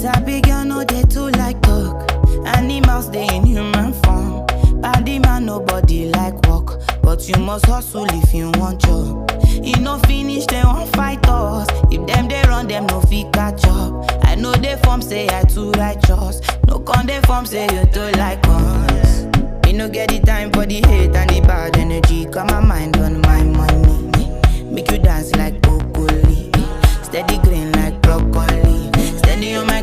Sabi girl no they too like talk. Animals they in human form. Body man nobody like walk, but you must hustle if you want job. You no finish they won't fight us. If them they run them no fit catch up. I know they form say I too righteous. No con they form say you too like us. Me no get the time for the hate and the bad energy. Got my mind on my money. Make you dance like broccoli. Steady green like broccoli. Steady on my